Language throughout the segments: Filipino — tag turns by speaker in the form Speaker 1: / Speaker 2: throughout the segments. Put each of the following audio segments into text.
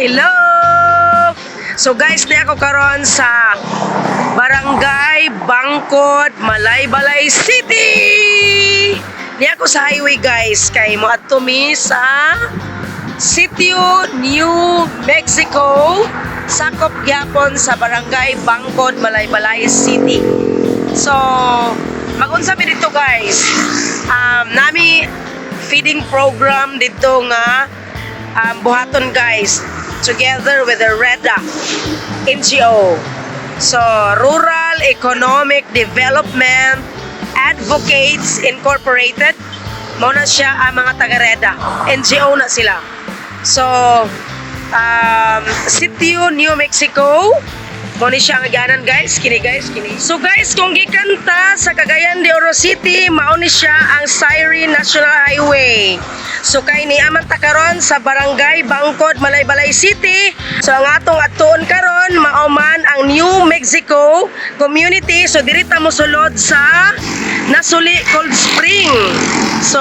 Speaker 1: Hello! So guys, di ako karon sa Barangay Bangkod, Malaybalay City! Di ako sa highway guys, kay mo adto mi sa Sitio New Mexico, sakop gyapon sa Barangay Bangkod, Malaybalay City. So, mag-unsa mi dito guys. Nami feeding program dito nga buhaton guys, together with the REDA NGO. So, Rural Economic Development Advocates Incorporated. Muna siya ang mga taga-REDA. NGO na sila. So, Sitio New Mexico. Muna siya ang aganan guys. Kini guys, kini. So guys, kung gikanta sa Cagayan de Oro City, mauni siya ang Syrie National Highway. So kay ni aman ta karon sa Barangay Bangkod, Malaybalay City. So ang atong atuon karon mao man ang New Mexico community. So diri ta mosulod sa Nasuli Cold Spring. So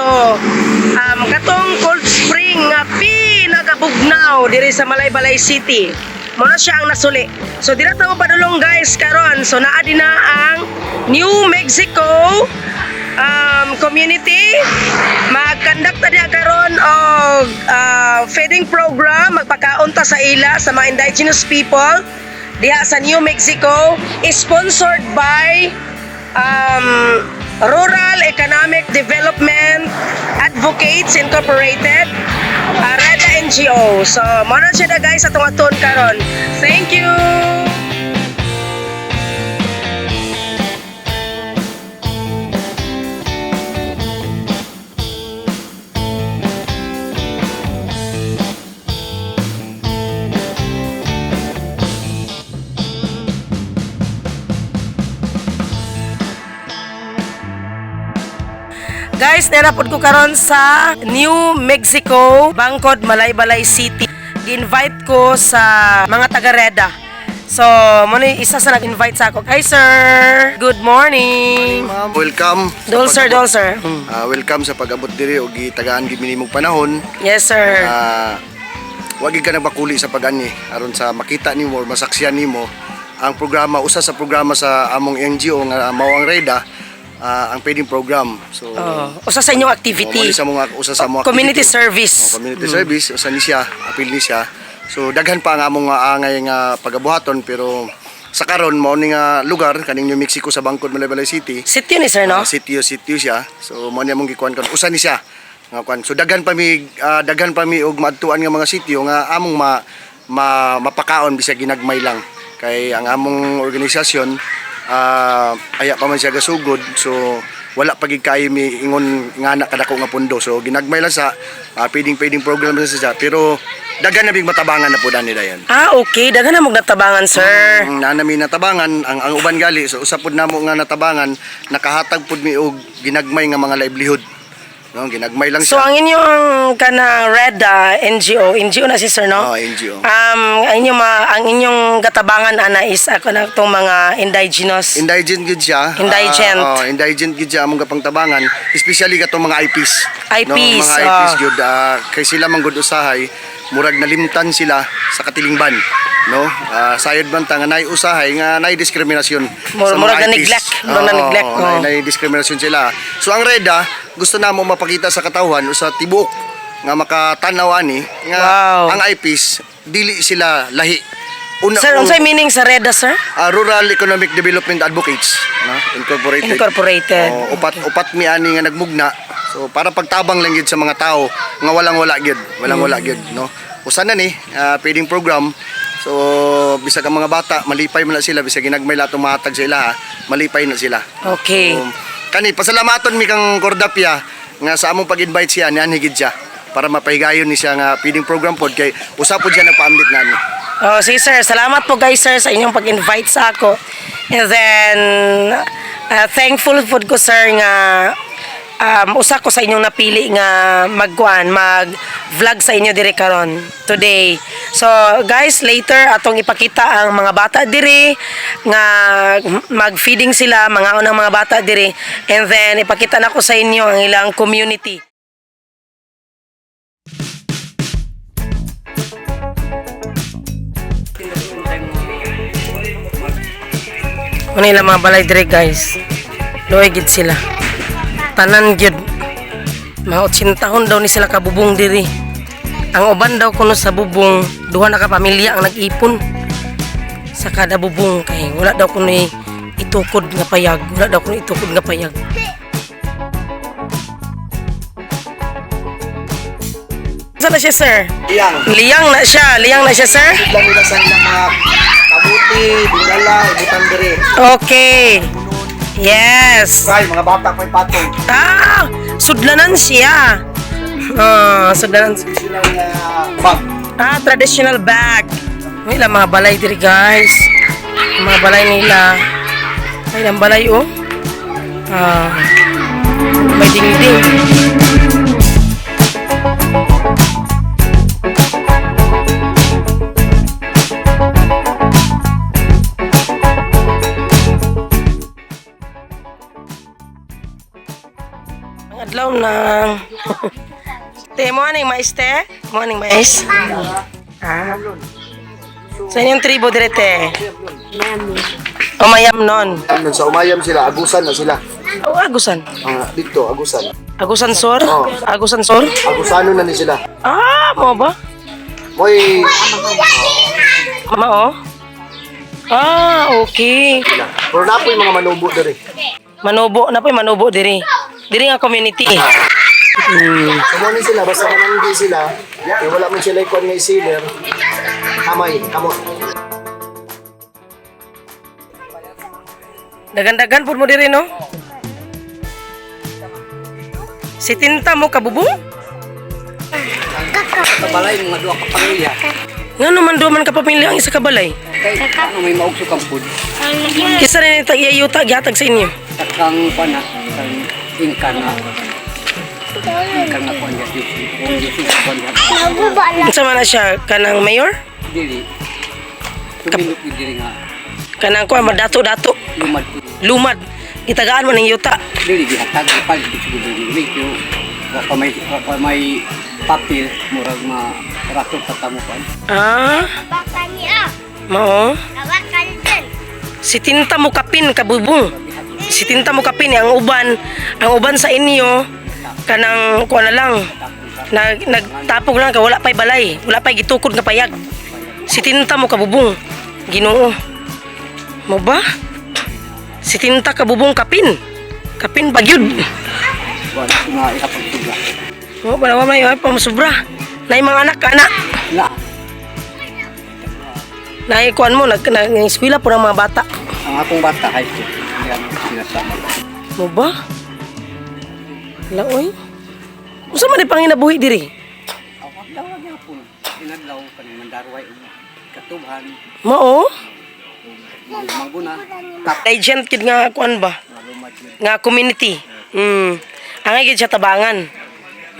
Speaker 1: katong Cold Spring nga pinagabugnaw diri sa Malaybalay City. Muna siya ang nasuli. So dira ta mo padulong guys karon. So naa din na ang New Mexico community. Mag-conduct ta diha karon og feeding program, magpakaunta sa ila sa mga indigenous people diha sa New Mexico, sponsored by Rural Economic Development Advocates Incorporated, REDA NGO. So, muna siya na guys atong aton karon. Thank you! Guys, narapod ko karon sa New Mexico, Bangkod, Malaybalay City. Gi-invite ko sa mga taga-REDA. So, muna isa sa nag-invite sa ako. Hi sir! Good morning!
Speaker 2: Welcome.
Speaker 1: Dol sir.
Speaker 2: Welcome sa pag-abot diri og gitagaan gid minimong panahon.
Speaker 1: Yes sir.
Speaker 2: Wagi ka nagbakuli sa pag-ani aron sa makita nimo or masaksiyan nimo ang programa, usa sa programa sa among NGO nga mao ang REDA. Ang feeding program. So,
Speaker 1: usa sa inyong activity.
Speaker 2: Usa sa mga
Speaker 1: community service.
Speaker 2: Community service, usa ni siya, apil ni siya. So daghan pa ang among angay nga pagabuhaton, pero sa karon mao ni nga lugar kaning New Mexico sa Bangkod, Malaybalay City.
Speaker 1: Sitio ni sir no?
Speaker 2: Sitio siya. So mao ni among gikuan kon. Usa ni siya. Nga kuan. So daghan pa mi og maadtuan nga mga sitio nga among mapakaon bisag ginagmay lang. Kay ang among organisasyon aya pa man siya gasugod, so wala pagig kayo mi ingon nga na kadako nga pundo, so ginagmay lang sa feeding program sa siya, pero daghan na big matabangan na pud ani dayon.
Speaker 1: Okay, daghan na mong natabangan sir.
Speaker 2: Nami natabangan ang uban gali, so usa pud namo nga natabangan, nakahatag pud mi og ginagmay nga mga livelihood. No, ginagmay lang siya.
Speaker 1: So ang inyong kana REDA NGO na si sir no?
Speaker 2: NGO.
Speaker 1: Ang inyong gatabangan ana is ako na tong mga indigenous.
Speaker 2: Indigent gid siya. Indigent gid siya among gapangtabangan, especially katong mga IPs. No, mga IPs gyud kay sila man gud usahay, murag nalimtan sila sa katilingban. No, sayod man ta nga nay usahay nga nay diskriminasyon sa mga IPs.
Speaker 1: Neglect.
Speaker 2: Nay diskriminasyon sila. So ang REDA gusto namo mapakita sa katawhan o sa tibuok nga makatanaw ani nga ang IPs dili sila lahi.
Speaker 1: Sir, unsay meaning sa REDA sir?
Speaker 2: Rural Economic Development Advocates, no? Incorporated. Upat mi ani nga nagmugna. So para pagtabang lang gyud sa mga tao nga walang-wala gyud, no. Usa na ni feeding program. So bisag ang mga bata malipay man na sila, bisag ginagmay la itong mahatag sa ila, malipay na sila.
Speaker 1: Okay.
Speaker 2: So, kani pasalamaton mi kang Cordapia nga sa among pag-invite siya niyan higid siya para mapahigayon ni siya nga feeding program pod kay usa pod siya nagpaambit nani.
Speaker 1: Sige sir, salamat po guys sir sa inyong pag-invite sa ako. And then thankful food ko sir nga usa ko sa inyong napili nga mag-vlog sa inyo dire karon today. So guys, later atong ipakita ang mga bata dire nga mag-feeding sila, mga unang mga bata dire, and then ipakita na ko sa inyo ang ilang community. Manila mga balay dire guys. Loy gid sila. Tanan gid. Mga 80 taon daw ni sila kabubong diri. Ang uban daw kuno sa bubong, duha na ka pamilya ang nag-ipon sa kada bubong kay wala daw kuno itukod nga payag, wala daw kuno itukod nga payag. Saan na siya, sir?
Speaker 2: Liyang
Speaker 1: Liyang na siya, sir?
Speaker 2: lang nila sa ilang mga kabuti, dinala, ibutan diri.
Speaker 1: Okay. Yes.
Speaker 2: Kay mga bata ko'y patong.
Speaker 1: Ah, sudlanan siya. Sudlanan siya.
Speaker 2: Sila bag.
Speaker 1: Traditional bag. May lang mga balay diri guys. Mga balay nila. May lang balay oh. May dingding. Ang adlaw na. Morning, maiste. Morning, mais. Sa inyong tribo direte. Umayam non.
Speaker 2: Sa umayam sila, agusan na sila.
Speaker 1: Agusan.
Speaker 2: Dito, agusan.
Speaker 1: Agusan sor?
Speaker 2: Oh.
Speaker 1: Agusan sor?
Speaker 2: Agusano na ni sila.
Speaker 1: Mo ba?
Speaker 2: Moy
Speaker 1: Mao? Okay.
Speaker 2: sila. Pero napoy mga manubo diri.
Speaker 1: Manubo diri. Diri nga community.
Speaker 2: Kamo ni sila basta mananggi sila. Kaya wala man sila ikon nga sealer. Kamay, kamot.
Speaker 1: Dagan-dagan pud mo diri no? Si tinta mo kabubong?
Speaker 3: Kabalay mga duha ka pamilya.
Speaker 1: Nga naman duman ka pamilya ang isa ka balay.
Speaker 3: Kay ano may maugso kang food.
Speaker 1: Kisa rin ito iyayuta gihatag sa inyo.
Speaker 3: Takang pana kang ingkan na. Ingkan na kuan ya Yusuf kuan ya.
Speaker 1: Unsa man na siya kanang mayor?
Speaker 3: Dili. Tumindot ni diri nga
Speaker 1: Kanang kuan madato-dato.
Speaker 3: lumad.
Speaker 1: Lumad. Gitagaan mo ning yuta.
Speaker 3: Dili gihatag pag siguro dili yo. Wa pa may papel murag rato patamo kuan.
Speaker 1: Mao. Si tinta mo kapin kabubong. Si tinta mo kapin ang uban sa inyo kanang kuan na lang. Nagtapog lang ka wala pay balay, wala pay gitukod nga payag. Si tinta mo kabubong. Ginoo. Mo ba? Si tinta kabubong kapin. Kapin bagyud.
Speaker 3: Wa na ikapag tugla.
Speaker 1: Mo ba naman may pamusubra. Nay mga anak.
Speaker 3: Na
Speaker 1: Nay kuan mo nag-eskwela pura mga bata.
Speaker 3: ang akong bata high school. Yan sinasama.
Speaker 1: Mo ba? Laoy. Unsa man di panginabuhi diri?
Speaker 3: Awak daw gyapon. Inadlaw kaning mandarway katubhan.
Speaker 1: Mao?
Speaker 3: Maguna.
Speaker 1: Agent kid nga kuan ba? Nga community. Angay gid siya tabangan.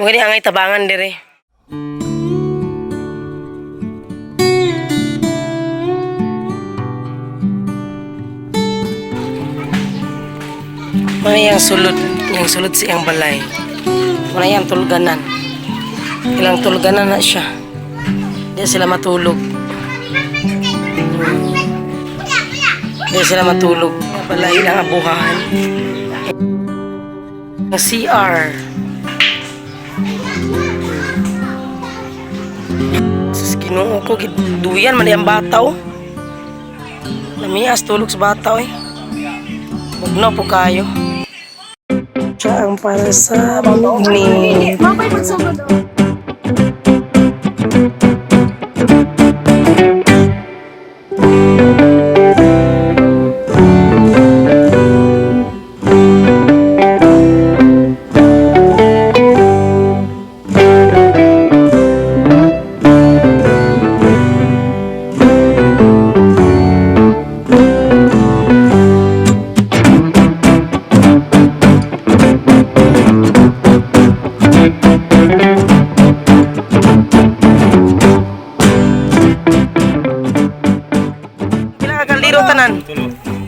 Speaker 1: Mo gani angay tabangan diri. Mana yang sulod siyang balay. Mana yang tulganan. Ilang tulganan na siya. Di sila matulog. Di sila matulog. Balay ng abuhan. Ang CR. Sus, Ginoo ko, duyan man yung bata, oh. Lamias, tulog sa bata, eh. Huwag na po kayo. Siya ang para sa ni.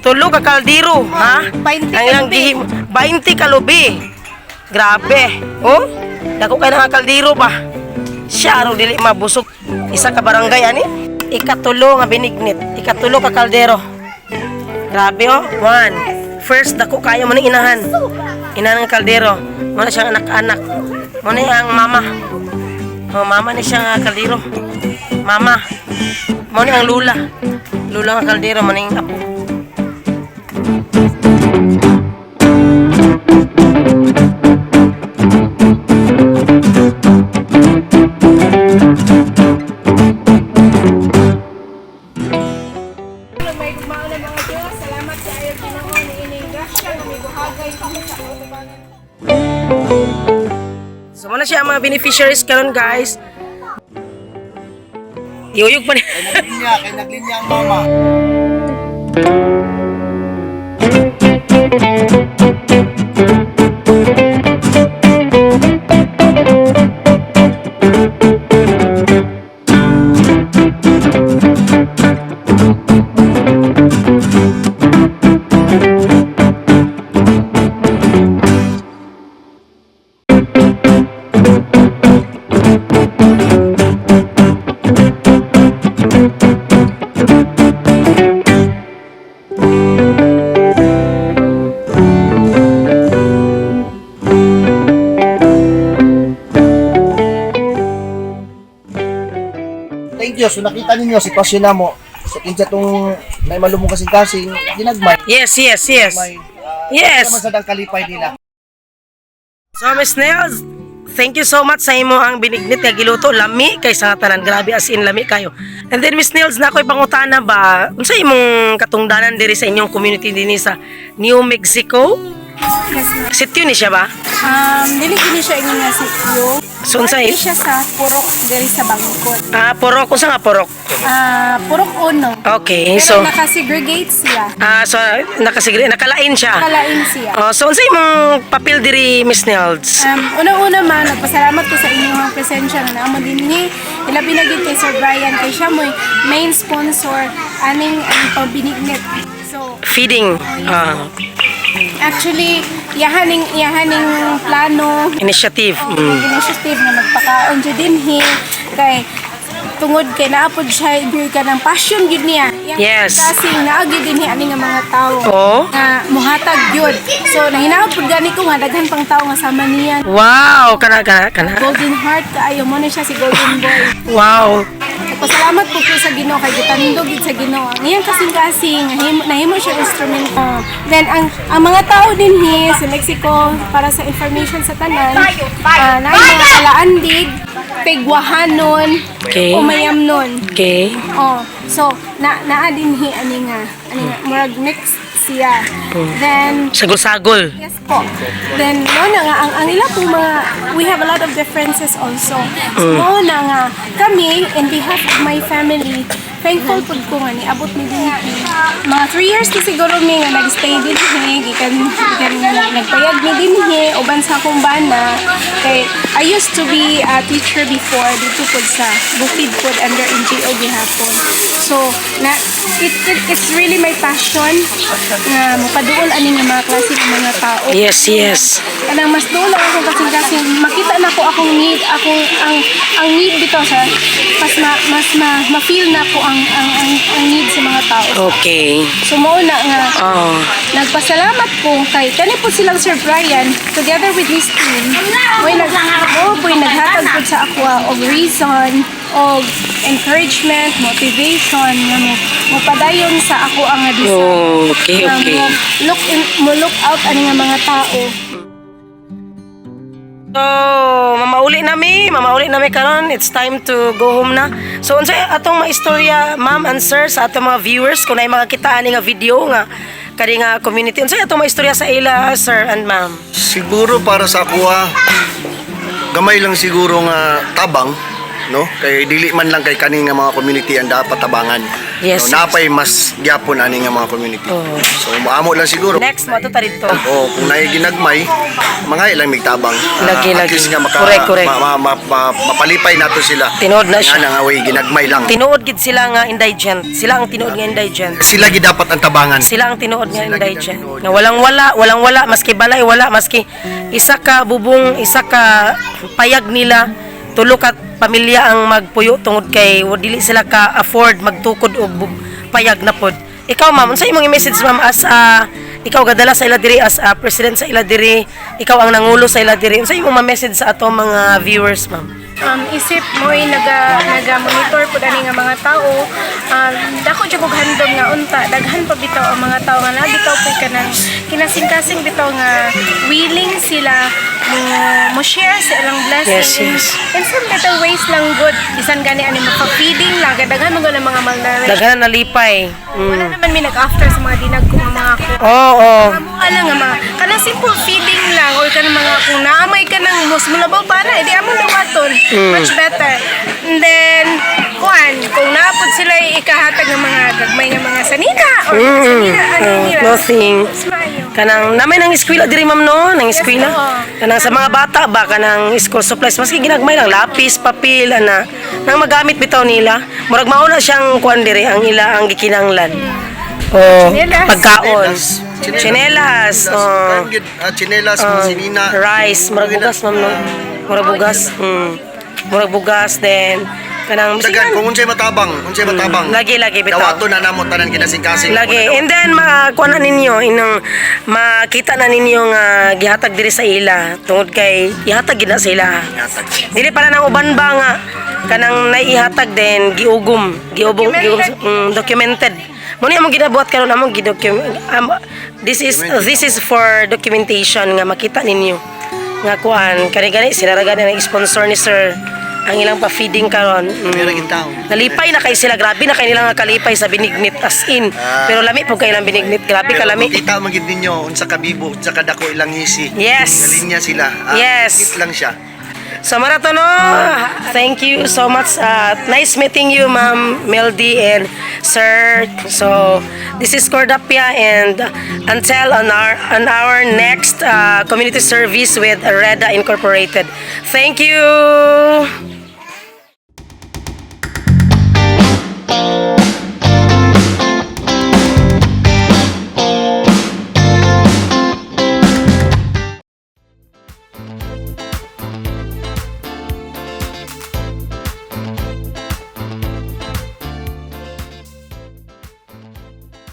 Speaker 1: Tulo ka kaldero, ha?
Speaker 4: 20
Speaker 1: Ang ilang gihim, 20 kalubi. Grabe. Oh? Dako kay nga kaldero ba? Siya ro dili mabusog. Isa ka barangay ani? Ikatulo nga binignit. Ikatulo ka kaldero. Grabe oh. One. First, dako kayo mo ng inahan. Inahan ng kaldero. Muna siyang anak-anak. Muna ang mama. Oh, mama ni siya nga kaldero. Mama. Muna ang lula. Lula nga kaldero. Muna yung apo.
Speaker 4: May gumao na mga Diyos. Salamat sa ayaw Ginoo ni ining grasya nga may buhagay kami sa kautubangan.
Speaker 1: So, muna siya ang mga beneficiaries karon guys. Iyuyog pa niya.
Speaker 2: Kay naglinya ang mama. Thank you. So nakita ninyo sitwasyon na mo. So kinsa tong may malumong kasing-kasing ginagmay.
Speaker 1: Yes, yes, yes.
Speaker 2: May
Speaker 1: Yes.
Speaker 2: naman sa dang kalipay nila.
Speaker 1: So, Miss Nels, thank you so much sa imo ang binignit nga giluto. Lami kay sa tanan. Grabe as in lami kayo. And then Miss Nels, na ako'y pangutana ba, unsa imong katungdanan diri sa inyong community dinhi sa New Mexico?
Speaker 4: Yes, ma'am.
Speaker 1: Sityo ni siya ba?
Speaker 4: Dili kini siya ingin nga sityo.
Speaker 1: So, unsay?
Speaker 4: Dili siya sa Purok diri sa Bangkod.
Speaker 1: Porok. Unsa nga porok?
Speaker 4: Purok Uno.
Speaker 1: Okay,
Speaker 4: Pero
Speaker 1: so,
Speaker 4: naka-segregate siya.
Speaker 1: so nakalain siya.
Speaker 4: Kalain siya.
Speaker 1: So, unsa imong papel diri, Miss Nels?
Speaker 4: Una-una man, nagpasalamat ko sa inyong presensya na naman din ni. Ilabi na gid kay Sir Brian kay siya mo'y main sponsor aning ang pagbinignit. So,
Speaker 1: Feeding
Speaker 4: actually, yahaning plano
Speaker 1: initiative.
Speaker 4: initiative na magpakaon dyan dinhi kay tungod kay naapod siya ibig ka ng passion gid niya.
Speaker 1: Yes.
Speaker 4: Kasi naagi dinhi ani nga mga tao
Speaker 1: Oh.
Speaker 4: nga muhatag gyud. So nahinaot pud gani ko nga daghan pang tao nga sama niya.
Speaker 1: Wow, kana.
Speaker 4: Golden heart kaayo mo na siya si Golden Boy.
Speaker 1: Wow.
Speaker 4: Pasalamat po sa Ginoo kay gitandog gid sa Ginoo. Ngayang kasing-kasing nahimo siya instrumento. Then ang mga tao dinhi sa Mexico para sa information sa tanan, na mga kalaandig, pigwahanon,
Speaker 1: Okay.
Speaker 4: umayamnon.
Speaker 1: Okay.
Speaker 4: Oh, so naa dinhi ani nga murag mix siya. Then
Speaker 1: Sagol-sagol.
Speaker 4: yes po. Then mo na nga ang ila pong mga we have a lot of differences also. So mo na nga kami in behalf of my family thankful pud ko nga niabot mi din mga 3 years na siguro mi nga nagstay din gikan nga nagpayag mi din uban sa akong bana kay I used to be a teacher before dito pud sa Bukid pud under NGO gihapon. So na it's really my passion nga mopaduol ani nga mga klase ng mga tao.
Speaker 1: Yes, yes.
Speaker 4: Kanang mas duol lang ako kasi makita na ko akong need, ang need dito sa mas ma-feel na ko ang need sa mga tao.
Speaker 1: Okay.
Speaker 4: So mo na nga
Speaker 1: Oh.
Speaker 4: nagpasalamat ko kay kani po silang Sir Brian together with his team. Mo'y naghatag po sa ako og reason og encouragement, motivation nga mo padayon sa ako ang design.
Speaker 1: Oh, okay,
Speaker 4: Nga
Speaker 1: okay.
Speaker 4: mo look out ani nga mga tao.
Speaker 1: So, mamauli nami karon. It's time to go home na. So, unsay atong maistorya, ma'am and sir, sa atong mga viewers kung nay mga kita ani nga video nga kani nga community. Unsay atong maistorya sa ila, sir and ma'am?
Speaker 2: Siguro para sa kuha gamay lang siguro nga tabang, no? Kay dili man lang kay kani nga mga community ang dapat tabangan.
Speaker 1: Yes,
Speaker 2: No, napay mas gyapon ani nga mga community.
Speaker 1: Oh.
Speaker 2: So moamo lang siguro.
Speaker 1: Next mo to dito.
Speaker 2: Kung naay ginagmay, mga ilang migtabang.
Speaker 1: Lagi.
Speaker 2: At least nga
Speaker 1: Correct.
Speaker 2: mapalipay nato sila.
Speaker 1: Tinuod na siya.
Speaker 2: Nga way ginagmay lang.
Speaker 1: Tinuod gid sila nga indigent. Sila ang tinuod nga indigent.
Speaker 2: Sila gi dapat ang tabangan.
Speaker 1: Sila ang tinuod nga
Speaker 2: Sila
Speaker 1: indigent.
Speaker 2: gid ang tinuod.
Speaker 1: Nga walang wala, maski balay wala, maski isa ka bubong, isa ka payag nila, tulo ka pamilya ang magpuyo tungod kay dili sila ka afford magtukod og payag na pod. Ikaw ma'am, unsa imong message ma'am as ikaw gadala sa ila diri as president sa ila diri, ikaw ang nangulo sa ila diri. Unsa imong ma-message sa ato mga viewers ma'am?
Speaker 4: Isip mo ay naga-monitor po dani nga mga tao. Dako jud kog handom nga unta daghan pa bitaw ang mga tao nga nabitaw po kanang kinasing-kasing bitaw nga willing sila mo share sa ilang blessing.
Speaker 1: Yes.
Speaker 4: In some little ways lang good. Bisan gani ani maka-feeding lang daghan mo ng mga malnourished.
Speaker 1: Daghan na lipay.
Speaker 4: Wala naman mi nag-after sa mga dinag ko nga mga ako.
Speaker 1: Oo.
Speaker 4: Mga lang nga mga kanang simple feeding lang or kanang mga kung naamay ka ng mus mulabaw para edi amon dawaton. Much better. And then kung naapod sila ikahatag ng mga gagmay nga mga sanina or sanina ano nila.
Speaker 1: Clothing.
Speaker 4: Smayo.
Speaker 1: Kanang namay nang eskwela diri ma'am no, nang eskwela.
Speaker 4: oo.
Speaker 1: Kanang sa mga bata ba kanang school supplies maski ginagmay lang lapis, papel ana nang magamit bitaw nila. Murag mao na siyang kuan diri ang ila ang gikinanglan. Oh,
Speaker 4: Tsinelas.
Speaker 1: pagkaon. Chinelas. Oh.
Speaker 2: Chinelas, mga sinina.
Speaker 1: Rice, murag bugas ma'am no. Murag bugas. Murag bugas then kanang
Speaker 2: Dagan, kung unsay matabang,
Speaker 1: Lagi bitaw.
Speaker 2: dawaton na namo tanan kinasing-kasing.
Speaker 1: Lagi. And then, makuha na ninyo, makita na ninyo nga gihatag diri sa ila. Tungod kay, ihatag gina sa ila. Dili para nang uban ba nga, kanang naihatag din, giugom, documented. Muna among ginabuhat karon among this is for documentation nga makita ninyo. Nga kuan, kani sila ra gani ang sponsor ni sir ang ilang pa-feeding karon. Nalipay na kay sila, grabe na kay nila nga kalipay sa binignit as in. Pero lami po kay ilang binignit, grabe kalami.
Speaker 2: Kita magid ninyo unsa ka bibo, unsa ka dako ilang hisi.
Speaker 1: Yes.
Speaker 2: Galinya sila.
Speaker 1: Yes.
Speaker 2: Hit lang siya.
Speaker 1: So Maratono, thank you so much. Nice meeting you, Ma'am Meldy and Sir. So this is Cordapia, and until on our next community service with Reda Incorporated. Thank you.